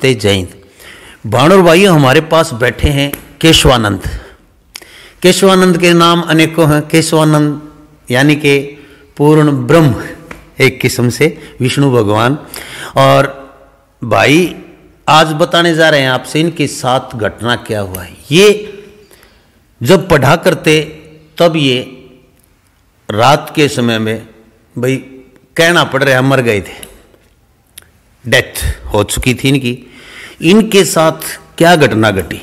नमस्ते, जय हिंद। भाणोर भाइयों, हमारे पास बैठे हैं केशवानंद। केशवानंद के नाम अनेकों हैं। केशवानंद यानी कि पूर्ण ब्रह्म, एक किस्म से विष्णु भगवान। और भाई आज बताने जा रहे हैं आपसे इनके साथ घटना क्या हुआ है। ये जब पढ़ा करते तब ये रात के समय में, भाई कहना पड़ रहा है, मर गए थे, डेथ हो चुकी थी इनकी। इनके साथ क्या घटना घटी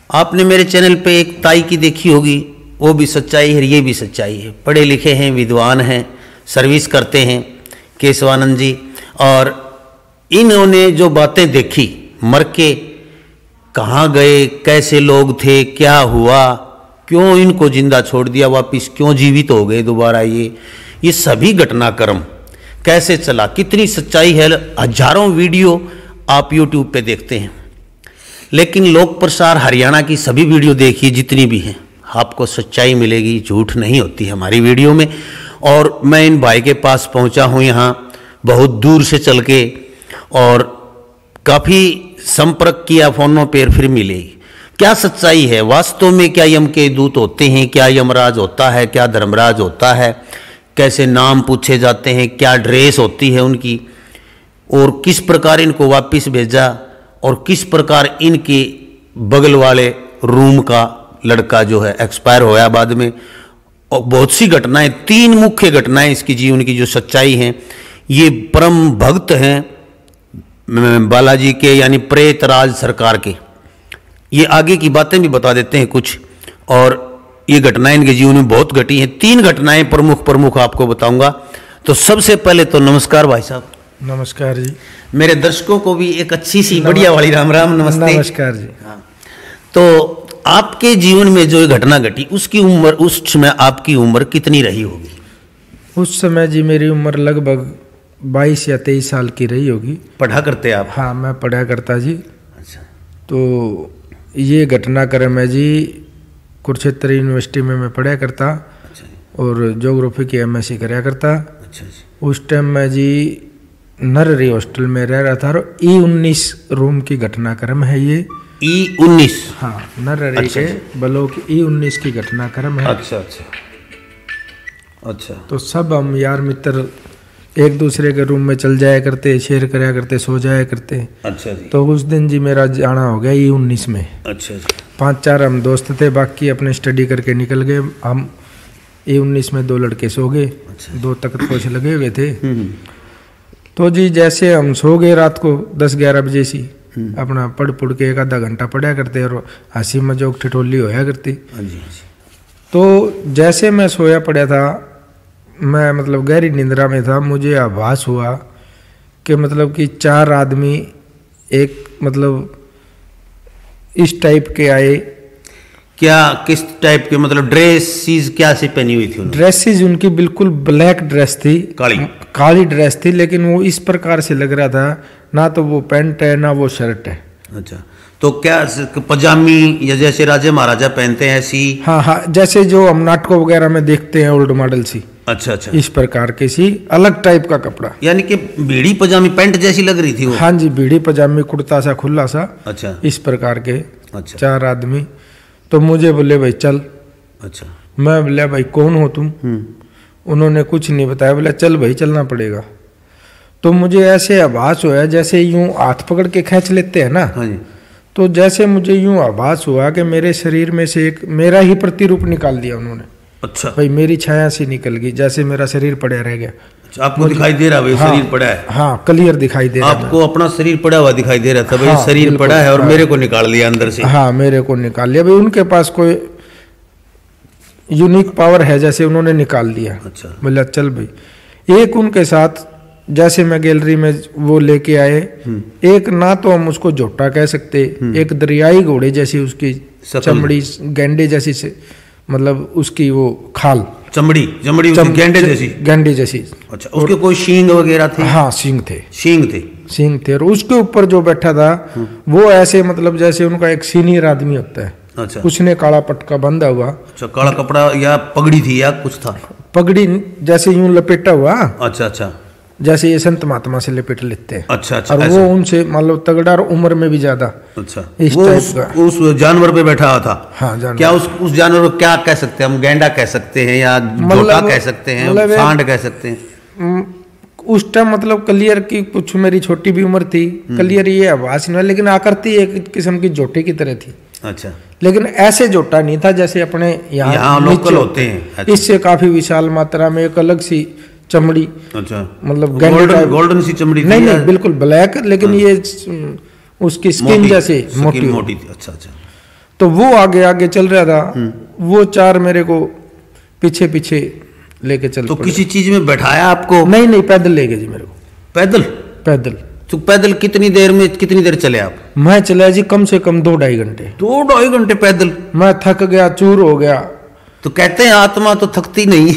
आपने मेरे चैनल पे एक ताई की देखी होगी, वो भी सच्चाई है, ये भी सच्चाई है। पढ़े लिखे हैं, विद्वान हैं, सर्विस करते हैं केशवानंद जी। और इन्होंने जो बातें देखी, मर के कहाँ गए, कैसे लोग थे, क्या हुआ, क्यों इनको जिंदा छोड़ दिया, वापिस क्यों जीवित हो गए दोबारा, ये सभी घटनाक्रम कैसे चला, कितनी सच्चाई है। हजारों वीडियो आप YouTube पे देखते हैं, लेकिन लोक प्रसार हरियाणा की सभी वीडियो देखिए, जितनी भी हैं, आपको सच्चाई मिलेगी, झूठ नहीं होती हमारी वीडियो में। और मैं इन भाई के पास पहुंचा हूं यहाँ बहुत दूर से चल के, और काफ़ी संपर्क किया फोनों पर, फिर मिले। क्या सच्चाई है वास्तव में? क्या यम के दूत होते हैं? क्या यमराज होता है? क्या धर्मराज होता है? कैसे नाम पूछे जाते हैं? क्या ड्रेस होती है उनकी? और किस प्रकार इनको वापस भेजा, और किस प्रकार इनके बगल वाले रूम का लड़का जो है एक्सपायर होया बाद में। और बहुत सी घटनाएं, 3 मुख्य घटनाएं इसकी जीवन की जो सच्चाई हैं। ये परम भक्त हैं बालाजी के, यानी प्रेतराज सरकार के। ये आगे की बातें भी बता देते हैं कुछ, और ये घटनाएं इनके जीवन में बहुत घटी हैं। 3 घटनाएं प्रमुख आपको बताऊंगा। तो सबसे पहले तो नमस्कार भाई साहब। नमस्कार जी। मेरे दर्शकों को भी एक अच्छी सी बढ़िया वाली राम राम, नमस्ते। नमस्कार जी। हाँ, तो आपके जीवन में जो घटना घटी, उसकी उम्र, उस समय आपकी उम्र कितनी रही होगी? उस समय जी मेरी उम्र लगभग 22 या 23 साल की रही होगी। पढ़ा करते आप? हाँ, मैं पढ़ा करता जी। अच्छा। तो ये घटनाक्रम है जी, कुरुक्षेत्र यूनिवर्सिटी में मैं पढ़ा करता। अच्छा। और ज्योग्राफी की MSc कराया करता। अच्छा जी। उस टाइम मैं जी नरहरी हॉस्टल में रह रहा था। और E19 रूम की घटनाक्रम है ये। E19? हाँ, नरहरी के ब्लॉक E19 की घटनाक्रम है। अच्छा अच्छा अच्छा। तो सब हम यार मित्र एक दूसरे के रूम में चल जाया करते, शेयर कराया करते, सो जाया करते। अच्छा जी। तो उस दिन जी मेरा जाना हो गया E19 में। अच्छा जी। 5-4 हम दोस्त थे, बाकी अपने स्टडी करके निकल गए। हम E19 में 2 लड़के सो गए। अच्छा। 2 तख्त पोछ लगे हुए थे। तो जी जैसे हम सो गए रात को 10-11 बजे सी, अपना पढ़ के 1 आधा घंटा पढ़ा करते, और हंसी मजाक ठिठोली होया करती। तो जैसे मैं सोया पड़ा था, मैं मतलब गहरी निंद्रा में था, मुझे आभास हुआ कि मतलब कि 4 आदमी एक मतलब इस टाइप के आए। क्या, किस टाइप के? मतलब ड्रेसेस क्या सी पहनी हुई थी? ड्रेसेस उनकी बिल्कुल ब्लैक ड्रेस थी, काली ड्रेस थी, लेकिन वो इस प्रकार से लग रहा था, ना तो वो पैंट है ना वो शर्ट है। अच्छा। तो क्या पजामी, या जैसे राजा महाराजा पहनते हैं ऐसी? हाँ हाँ, जैसे जो हम नाटकों वगैरह में देखते हैं, ओल्ड मॉडल सी। अच्छा अच्छा। इस प्रकार की सी अलग टाइप का कपड़ा, यानी कि बीड़ी पजामी पैंट जैसी लग रही थी वो? हाँ जी, बीड़ी पजामी, कुर्ता सा खुला सा। अच्छा। इस प्रकार के। अच्छा। 4 आदमी। तो मुझे बोले भाई चल। अच्छा। मैं बोला भाई कौन हो तुम? उन्होंने कुछ नहीं बताया, बोला चल भाई चलना पड़ेगा। तो मुझे ऐसे आभास हुआ जैसे यूं हाथ पकड़ के खींच लेते हैं ना। हाँ जी। तो जैसे मुझे यूं आभास हुआ कि मेरे शरीर में से एक मेरा ही प्रतिरूप निकाल दिया उन्होंने। अच्छा। भाई मेरी छाया सी निकल गई, जैसे मेरा शरीर पड़ा रह गया। अच्छा, आपको दिखाई दे रहा भाई? हाँ, शरीर पड़ा है? हाँ, क्लियर दिखाई दे रहा। आपको अपना शरीर पड़ा हुआ दिखाई दे रहा था? भाई हाँ, शरीर पड़ा है, और मेरे को निकाल लिया अंदर से। हाँ, मेरे को निकाल लिया भाई। उनके पास कोई यूनिक पावर है, जैसे उन्होंने निकाल दिया। अच्छा। बोला चल भाई। एक उनके साथ जैसे मैं गैलरी में वो लेके आए, एक ना तो हम उसको झोटा कह सकते, एक दरियाई घोड़े जैसी उसकी चमड़ी, गैंडे जैसी से, मतलब उसकी वो खाल, चमड़ी गैंडे जैसी। अच्छा। उसके कोई सींग वगैरह थे? हाँ, सींग थे। और उसके ऊपर जो बैठा था वो ऐसे मतलब जैसे उनका एक सीनियर आदमी होता है। अच्छा। उसने काला पटका बंधा हुआ। अच्छा, काला कपड़ा या पगड़ी थी या कुछ था? पगड़ी जैसे यूं लपेटा हुआ। अच्छा अच्छा। जैसे ये संत महात्मा से लपेट लेते हैं। अच्छा अच्छा। और वो उनसे मान लो तगड़ा और उम्र में भी ज्यादा। अच्छा, इस वो टाइप का उस जानवर पे बैठा हुआ था। हाँ, जानवर। क्या उस जानवर को क्या कह सकते हैं हम? गैंडा कह सकते हैं या जोटा कह सकते हैं, सांड कह सकते हैं? उस टाइम मतलब क्लियर की कुछ मेरी छोटी भी उम्र थी, क्लियर ये आवाज नहीं, लेकिन आकृति एक किस्म की जोटे की तरह थी। अच्छा, लेकिन ऐसे जोटा नहीं था जैसे अपने यहाँ लोकल होते हैं। अच्छा। इससे काफी विशाल मात्रा में एक अलग सी चमड़ी। अच्छा, मतलब गोल्डन सी चमड़ी? नहीं, बिल्कुल ब्लैक, लेकिन ये उसकी स्किन जैसे मोटी थी। अच्छा अच्छा। तो वो आगे आगे चल रहा था, वो चार मेरे को पीछे पीछे लेके चल। तो किसी चीज में बैठाया आपको? नहीं, पैदल ले गए जी मेरे को। पैदल। तो पैदल कितनी देर चले आप? मैं चला जी कम से कम 2-2.5 घंटे। 2-2.5 घंटे पैदल? मैं थक गया, चूर हो गया। तो कहते हैं आत्मा तो थकती नहीं।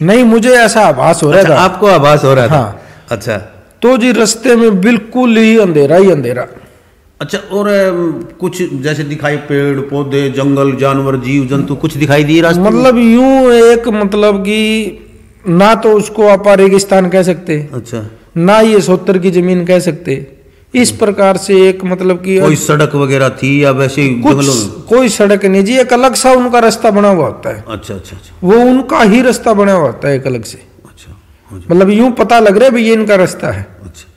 नहीं, मुझे ऐसा आभास हो रहा था। आपको आभास हो रहा था? हाँ। अच्छा। तो जी रास्ते में बिल्कुल ही अंधेरा। अच्छा, और कुछ जैसे दिखाई पेड़ पौधे, जंगल, जानवर, जीव जंतु कुछ दिखाई दिए रास्ते? मतलब यूं एक मतलब कि ना तो उसको आप रेगिस्तान कह सकते। अच्छा। ना ये 70 की जमीन कह सकते। इस प्रकार से एक मतलब कि कोई सड़क वगैरह थी या वैसे ही जंगलों में? कोई सड़क नहीं जी, एक अलग सा उनका रास्ता बना हुआ होता है। अच्छा अच्छा अच्छा। वो उनका ही रास्ता बना हुआ होता है एक अलग से। अच्छा, मतलब यूं पता लग रहा है भाई ये इनका रास्ता है। अच्छा।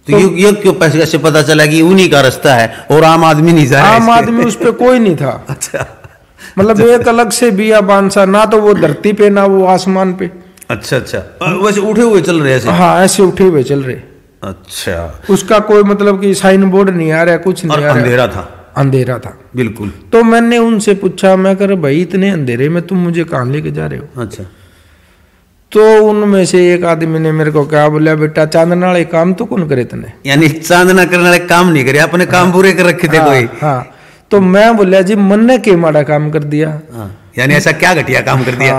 तो ये क्यों कैसे पता चला कि उन्हीं का रास्ता है और आम आदमी नहीं जा रहा? आम आदमी उस पे कोई नहीं था। अच्छा। मतलब एक अलग से बियाबान सा, ना तो वो धरती पे ना वो आसमान पे। अच्छा अच्छा। वैसे उठे हुए चल रहे ऐसे? हाँ, ऐसे उठे हुए चल रहे। अच्छा। उसका कोई मतलब कि साइन बोर्ड नहीं आ रहा, कुछ नहीं आ रहा। अंधेरा था बिल्कुल। तो मैंने उनसे पूछा, मैं कह रहा भाई इतने अंधेरे में तुम मुझे कहाँ लेके जा रहे हो? अच्छा। तो उनमें से एक आदमी ने मेरे को क्या बोला, बेटा चांदना वाले काम तो कौन करे तने? यानी चांदना करने वाले काम नहीं करे, अपने काम पूरे कर रखे थे कोई? हाँ। तो मैं बोला जी मन ने के माड़ा काम कर दिया। यानी ऐसा क्या घटिया काम कर दिया?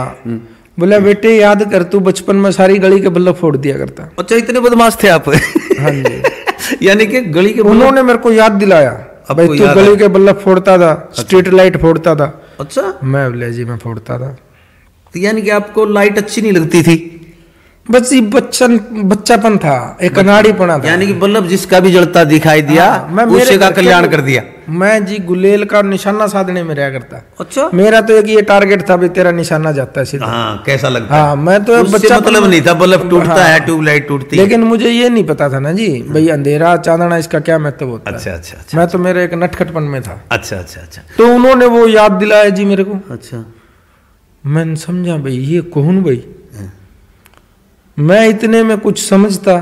बोला बेटे याद कर, तू बचपन में सारी गली के बल्ब फोड़ दिया करता। अच्छा, इतने बदमाश थे आप? हाँ जी। यानी कि गली के उन्होंने मेरे को याद दिलाया, भाई तू गली के बल्ब फोड़ता था। अच्छा। स्ट्रीट लाइट फोड़ता था। अच्छा। मैं बोला जी मैं फोड़ता था। तो यानी कि आपको लाइट अच्छी नहीं लगती थी? बस ये बच्चापन था, एक अनाड़ीपना था। यानी कि बल्ब जिसका भी जलता दिखाई दिया, उसी का कल्याण कर दिया। मैं जी गुलेल का निशाना साधने में रहा करता। अच्छा। मेरा तो एक ये टारगेट था, भाई तेरा निशाना जाता है सीधा। हाँ, कैसा लगता है? हाँ, मैं तो बच्चा मतलब नहीं था, बल्ब टूटता है, ट्यूबलाइट टूटती है। लेकिन मुझे ये नहीं पता था ना जी भाई अंधेरा चांदना इसका क्या महत्व होता है। अच्छा अच्छा। मैं तो मेरे एक नटखटपन में था। अच्छा अच्छा अच्छा। तो उन्होंने वो याद दिलाया जी मेरे को। अच्छा। मैंने समझा भाई ये कौन भाई, मैं इतने में कुछ समझता।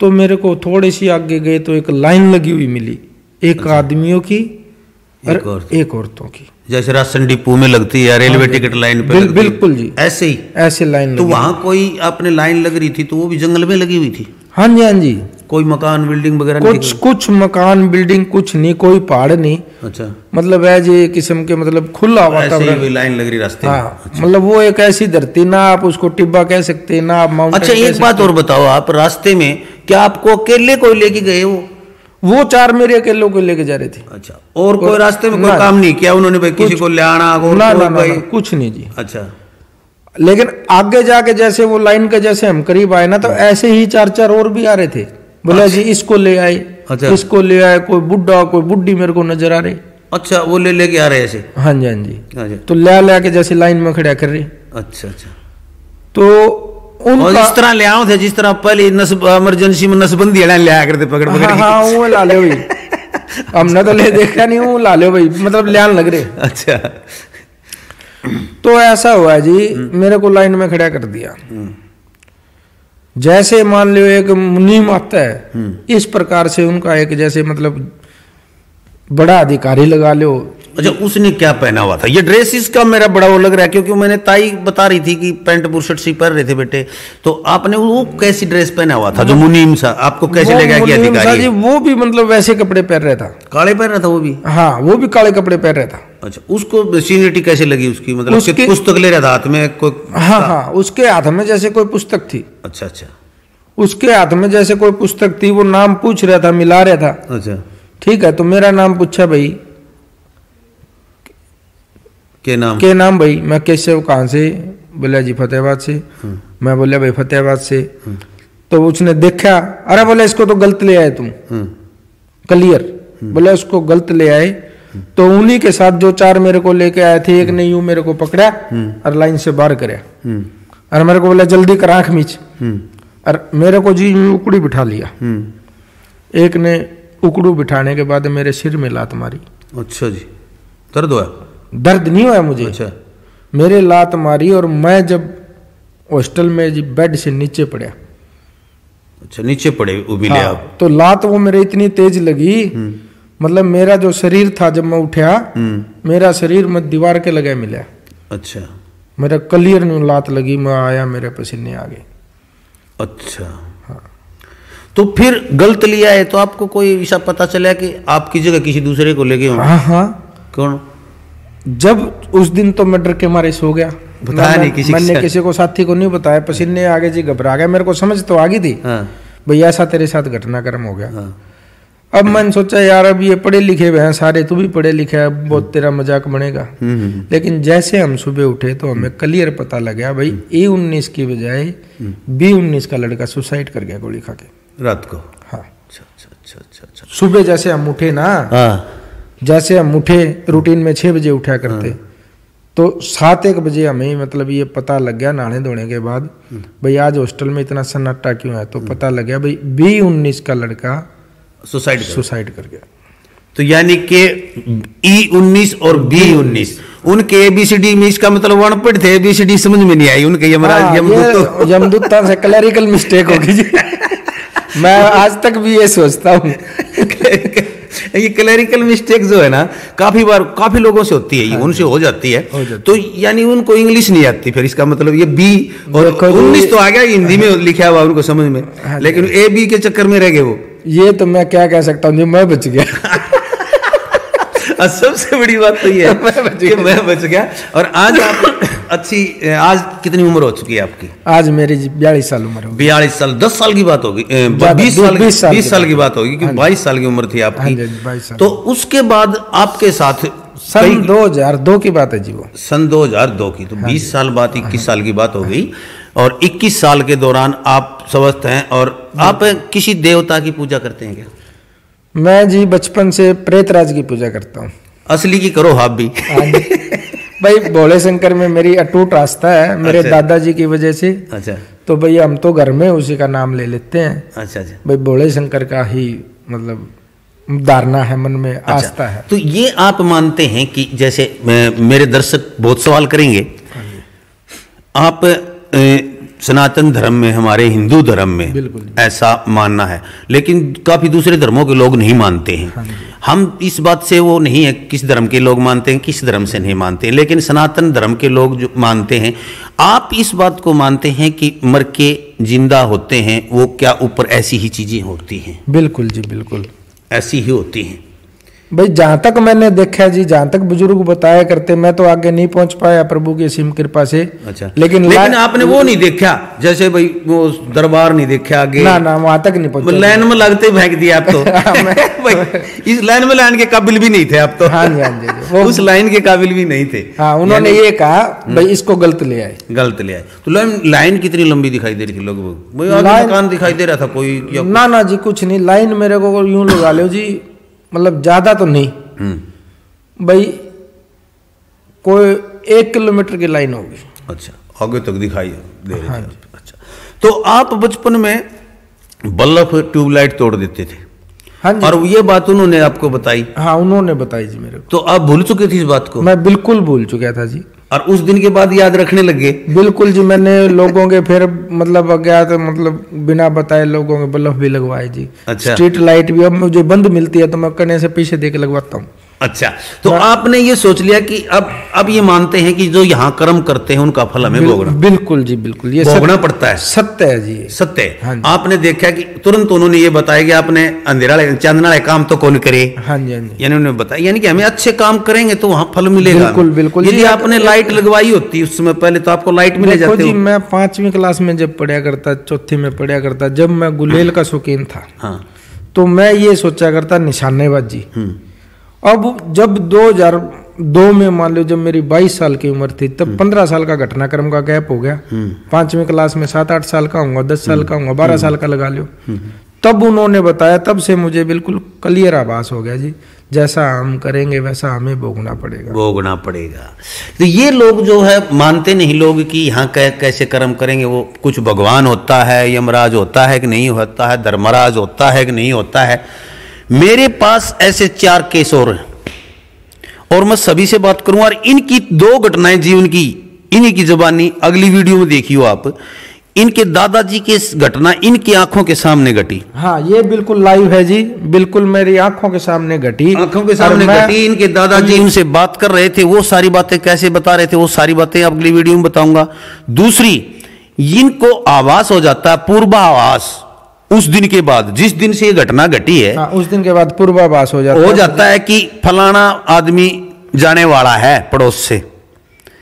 तो मेरे को थोड़ी सी आगे गए तो एक लाइन लगी हुई मिली, एक आदमियों की और एक औरतों की, जैसे राशन डिपो में लगती है रेलवे टिकट लाइन पे। बिल्कुल जी, ऐसे ही ऐसे लाइन। तो वहां कोई आपने लाइन लग रही थी तो वो भी जंगल में लगी हुई थी? हाँ जी, हाँ जी। कोई मकान बिल्डिंग वगैरह? कुछ मकान बिल्डिंग कुछ नहीं, कोई पहाड़ नहीं। अच्छा। मतलब है जी किस्म के मतलब खुला वातावरण, लाइन लग रही रास्ते। हाँ। अच्छा। मतलब वो एक ऐसी धरती, ना आप उसको टिब्बा कह सकते ना आप माउंटेन। अच्छा, एक बात और बताओ, आप रास्ते में क्या आपको अकेले कोई लेके गए? वो चार मेरे अकेले को लेके जा रहे थे। अच्छा। और कोई रास्ते में कोई काम नहीं किया उन्होंने? किसी को ले आना? कुछ नहीं जी। अच्छा। लेकिन आगे जाके जैसे वो लाइन के जैसे हम करीब आए ना, तो ऐसे ही चार और भी आ रहे थे। बोला जी इसको ले आए। अच्छा। इसको ले आए, कोई बुढ़ा कोई बुढ़ी मेरे को नजर आ रहे। अच्छा, वो लेके आ रहे ऐसे? हाँ जी, हाँ जी। अच्छा। तो ले के जैसे लाइन में खड़ा कर रहे। अच्छा अच्छा। तो उनका इस तरह ले आओ थे जिस तरह पहले इमरजेंसी में नसबंदी ले आया करते पकड़। हाँ, वो ला ले भाई। हमने तो ले देखा नहीं, वो ला ले भाई, मतलब ले आने लग रहे। अच्छा। तो ऐसा हुआ जी, मेरे को लाइन में खड़ा कर दिया। जैसे मान लो एक मुनीम आता है, इस प्रकार से उनका एक जैसे मतलब बड़ा अधिकारी लगा लो। अच्छा, उसने क्या पहना हुआ था? ये ड्रेस इसका मेरा बड़ा वो लग रहा है, क्योंकि मैंने ताई बता रही थी कि पैंट बुशर्ट सी पहन रहे थे बेटे, तो आपने वो कैसी ड्रेस पहना हुआ था जो मुनीम सा? आपको कैसे लगा कि अधिकारी? जी वो भी मतलब वैसे कपड़े पहन रहा था। काले पहन रहा था वो भी? हाँ, वो भी काले कपड़े पहन रहा था। अच्छा, उसको सीनियरिटी कैसे लगी उसकी? मतलब पुस्तक ले रहा था हाथ में कोई? हाँ, उसके हाथ में जैसे कोई पुस्तक थी। अच्छा अच्छा। उसके हाथ में जैसे कोई पुस्तक थी, वो नाम पूछ रहा था, मिला रहा था। अच्छा, ठीक है। तो मेरा नाम पूछा, भाई के नाम भाई? मैं कैसे, कहाँ से? बोला जी फतेहाबाद से। मैं बोला भाई फतेहाबाद से। तो उसने देखा, अरे बोले इसको तो गलत ले आए तुम, क्लियर। बोले उसको गलत ले आए। तो उन्हीं के साथ जो 4 मेरे को लेके आए थे, एक ने यूं मेरे को पकड़ा और लाइन से बाहर कराया, और मेरे को बोला जल्दी कर आंख मीच, और मेरे को जी उकड़ी बिठा लिया। एक ने उकड़ू बिठाने के बाद मेरे सिर में लात मारी। अच्छा जी, दर्द हुआ? दर्द नहीं हुआ मुझे। अच्छा। मेरे लात मारी और मैं जब हॉस्टल में जी बेड से नीचे पड़ा। अच्छा, नीचे पड़े उबिले हाँ, आप? तो लात वो मेरे इतनी तेज लगी, मतलब मेरा जो शरीर था जब मैं उठा, मेरा शरीर में दीवार के लगे मिला। अच्छा। मेरा क्लियर नहीं लात लगी, मैं आया, मेरे पसीने आ गए। अच्छा। हाँ। तो फिर गलत लिया है तो आपको कोई ऐसा पता चला कि आपकी जगह किसी दूसरे को ले गए? हाँ हाँ। कौन? जब उस दिन तो मैं डर के मारे सो गया, बताया नहीं किसी मैंने किसी को, साथी को नहीं बताया। पसीने आगे जी, घबरा गया। मेरे को समझ तो आ गई थी भैया ऐसा तेरे साथ घटनाक्रम हो गया। अब मैंने सोचा यार अब ये पढ़े लिखे हुए हैं सारे, तू भी पढ़े लिखे है, बहुत तेरा मजाक बनेगा। लेकिन जैसे हम सुबह उठे तो हमें क्लियर पता लगा भाई A19 की बजाय B19 का लड़का सुसाइड कर गया गोली खा के रात को। हाँ। अच्छा। सुबह जैसे हम उठे ना, जैसे हम उठे रूटीन में 6 बजे उठा करते, तो 7-1 बजे हमें मतलब ये पता लग गया नहाने धोने के बाद, भाई आज हॉस्टल में इतना सन्नाटा क्यों है। तो पता लग गया भाई B19 का लड़का सुसाइड कर गया। तो यानी कि E19 और B19 उनके ABCD में इसका मतलब अनपढ़ थे, ABCD समझ में नहीं आई उनके। यमदूत से क्लरिकल मिस्टेक होगी जी। मैं आज तक भी ये सोचता हूँ। ये क्लरिकल मिस्टेक जो है ना, काफी लोगों से होती है, ये उनसे हो जाती है। तो यानी उनको इंग्लिश नहीं आती, फिर इसका मतलब ये B और 19 तो आ गया हिंदी में लिखा हुआ उनको समझ में, लेकिन AB के चक्कर में रह गए वो। ये तो मैं क्या कह सकता हूँ, मैं बच गया। सबसे बड़ी बात तो ये है कि मैं बच गया। और आज आप अच्छी, आज कितनी उम्र हो चुकी है आपकी? आज मेरी 42 साल उम्र होगी। 42 साल, 10 साल की बात होगी, 20 साल की बात होगी, क्योंकि 22 साल की उम्र थी आपकी। तो उसके बाद आपके साथ सन 2002 की बात है जी, वो सन 2002 की। तो 20 साल बाद 21 साल की बात हो गई। और 21 साल के दौरान आप स्वस्थ हैं। और आप किसी देवता की पूजा करते हैं क्या? मैं जी बचपन से प्रेतराज की पूजा करता हूँ। असली की करो आप भी? भाई भोले शंकर में मेरी अटूट आस्था है, मेरे दादाजी की वजह से। अच्छा। तो भैया हम तो घर में उसी का नाम ले लेते हैं। अच्छा। भाई भोले शंकर का ही मतलब धारणा है, मन में आस्था है। तो ये आप मानते हैं कि जैसे मेरे दर्शक बहुत सवाल करेंगे, आप सनातन धर्म में, हमारे हिंदू धर्म में ऐसा मानना है, लेकिन काफी दूसरे धर्मों के लोग नहीं मानते हैं। हम इस बात से वो नहीं है किस धर्म के लोग मानते हैं, किस धर्म से नहीं मानते हैं, लेकिन सनातन धर्म के लोग जो मानते हैं, आप इस बात को मानते हैं कि मर के जिंदा होते हैं वो, क्या ऊपर ऐसी ही चीजें होती हैं? बिल्कुल जी, बिल्कुल ऐसी ही होती हैं भाई। जहां तक मैंने देखा जी, जहां तक बुजुर्ग बताया करते, मैं तो आगे नहीं पहुंच पाया प्रभु की असीम कृपा से। अच्छा। लेकिन आपने वो नहीं देखा, जैसे भाई वो दरबार नहीं देखा आगे? ना वहां तक नहीं पहुंचा। लाइन में लगते फेंक दिया आप तो। भाई इस लाइन में लाइन के काबिल भी नहीं थे आप तो। हाँ जी, उस लाइन के काबिल भी नहीं थे। हाँ, उन्होंने ये कहा भाई इसको गलत ले आए। तो लाइन कितनी लंबी दिखाई दे रही थी लगभग? मकान दिखाई दे रहा था कोई? ना जी कुछ नहीं, लाइन मेरे को यूं लगा लो जी, मतलब ज्यादा तो नहीं भाई, कोई 1 किलोमीटर की लाइन होगी। अच्छा, आगे तक दिखाई दे रही थी। अच्छा, तो आप बचपन में बल्ब ट्यूबलाइट तोड़ देते थे? हाँ जी। और ये बात उन्होंने आपको बताई? हाँ, उन्होंने बताई जी मेरे को। तो आप भूल चुके थे इस बात को? मैं बिल्कुल भूल चुका था जी। और उस दिन के बाद याद रखने लगे? बिल्कुल जी, मैंने लोगों के फिर मतलब अज्ञात मतलब बिना बताए लोगों के बल्ब भी लगवाए जी। अच्छा। स्ट्रीट लाइट भी अब मुझे बंद मिलती है तो मैं कने से पीछे देके लगवाता हूँ। अच्छा, तो आपने ये सोच लिया कि अब ये मानते हैं कि जो यहाँ कर्म करते हैं उनका फल हमें भोगना? बिल्कुल जी, बिल्कुल, ये भोगना पड़ता है। सत्य है जी, सत्य है। हाँ, आपने देखा कि तुरंत उन्होंने ये बताया कि आपने अंधेरा चांदना काम तो कौन करे? हाँ जी, यानी उन्होंने बताया, यानी कि हमें अच्छे काम करेंगे तो वहाँ फल मिलेगा। बिल्कुल। यदि आपने लाइट लगवाई होती उस समय पहले तो आपको लाइट मिले जाती। जी मैं 5वीं क्लास में जब पढ़ा करता, 4थी में पढ़ा करता, जब मैं गुलेल का शौकीन था, तो मैं ये सोचा करता निशानेबाजी। अब जब 2002 में मान लो जब मेरी 22 साल की उम्र थी तब 15 साल का घटनाक्रम का गैप हो गया। 5वीं क्लास में 7-8 साल का होऊंगा, 10 साल का होऊंगा, 12 साल का लगा लो। तब उन्होंने बताया, तब से मुझे बिल्कुल क्लियर आभास हो गया जी, जैसा हम करेंगे वैसा हमें भोगना पड़ेगा। तो ये लोग जो है मानते नहीं लोग कि यहाँ कैसे कर्म करेंगे, वो कुछ भगवान होता है, यमराज होता है कि नहीं होता है, धर्मराज होता है कि नहीं होता है। मेरे पास ऐसे 4 केस और हैं और मैं सभी से बात करूंगा और इनकी 2 घटनाएं जीवन की इन्हीं की जुबानी अगली वीडियो में देखियो आप। इनके दादाजी की घटना इनकी आंखों के सामने घटी। हाँ, ये बिल्कुल लाइव है जी, बिल्कुल मेरी आंखों के सामने घटी। इनके दादाजी उनसे बात कर रहे थे, वो सारी बातें कैसे बता रहे थे, वो सारी बातें अगली वीडियो में बताऊंगा। दूसरी, इनको आभास हो जाता है, पूर्वाभास, उस दिन के बाद, जिस दिन से ये घटना घटी है, हाँ, उस दिन के बाद पूर्वाभास हो जाता है कि फलाना आदमी जाने वाला है पड़ोस से,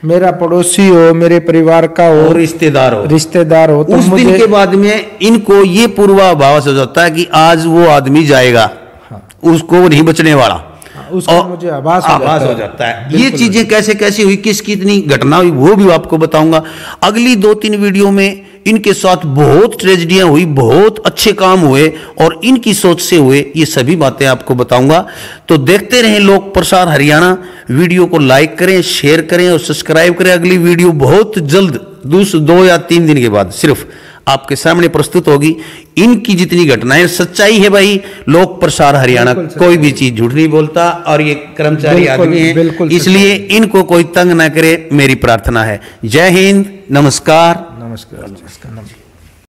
मेरा पड़ोसी हो, मेरे परिवार का हो, रिश्तेदार हो, तो उस दिन के बाद में इनको ये पूर्वाभास हो जाता है कि आज वो आदमी जाएगा। हाँ। उसको नहीं बचने वाला। हाँ, उसका मुझे आभास हो जाता है। ये चीजें कैसे कैसे हुई, किसकी इतनी घटना हुई, वो भी आपको बताऊंगा अगली 2-3 वीडियो में। इनके साथ बहुत ट्रेजेडियां हुई, बहुत अच्छे काम हुए और इनकी सोच से हुए, ये सभी बातें आपको बताऊंगा। तो देखते रहें लोक प्रसार हरियाणा। वीडियो को लाइक करें, शेयर करें और सब्सक्राइब करें। अगली वीडियो बहुत जल्द 2 या 3 दिन के बाद सिर्फ आपके सामने प्रस्तुत होगी। इनकी जितनी घटनाएं सच्चाई है भाई, लोक प्रसार हरियाणा कोई भी चीज झूठ नहीं बोलता और ये कर्मचारी आदमी है, इसलिए इनको कोई तंग ना करे, मेरी प्रार्थना है। जय हिंद, नमस्कार।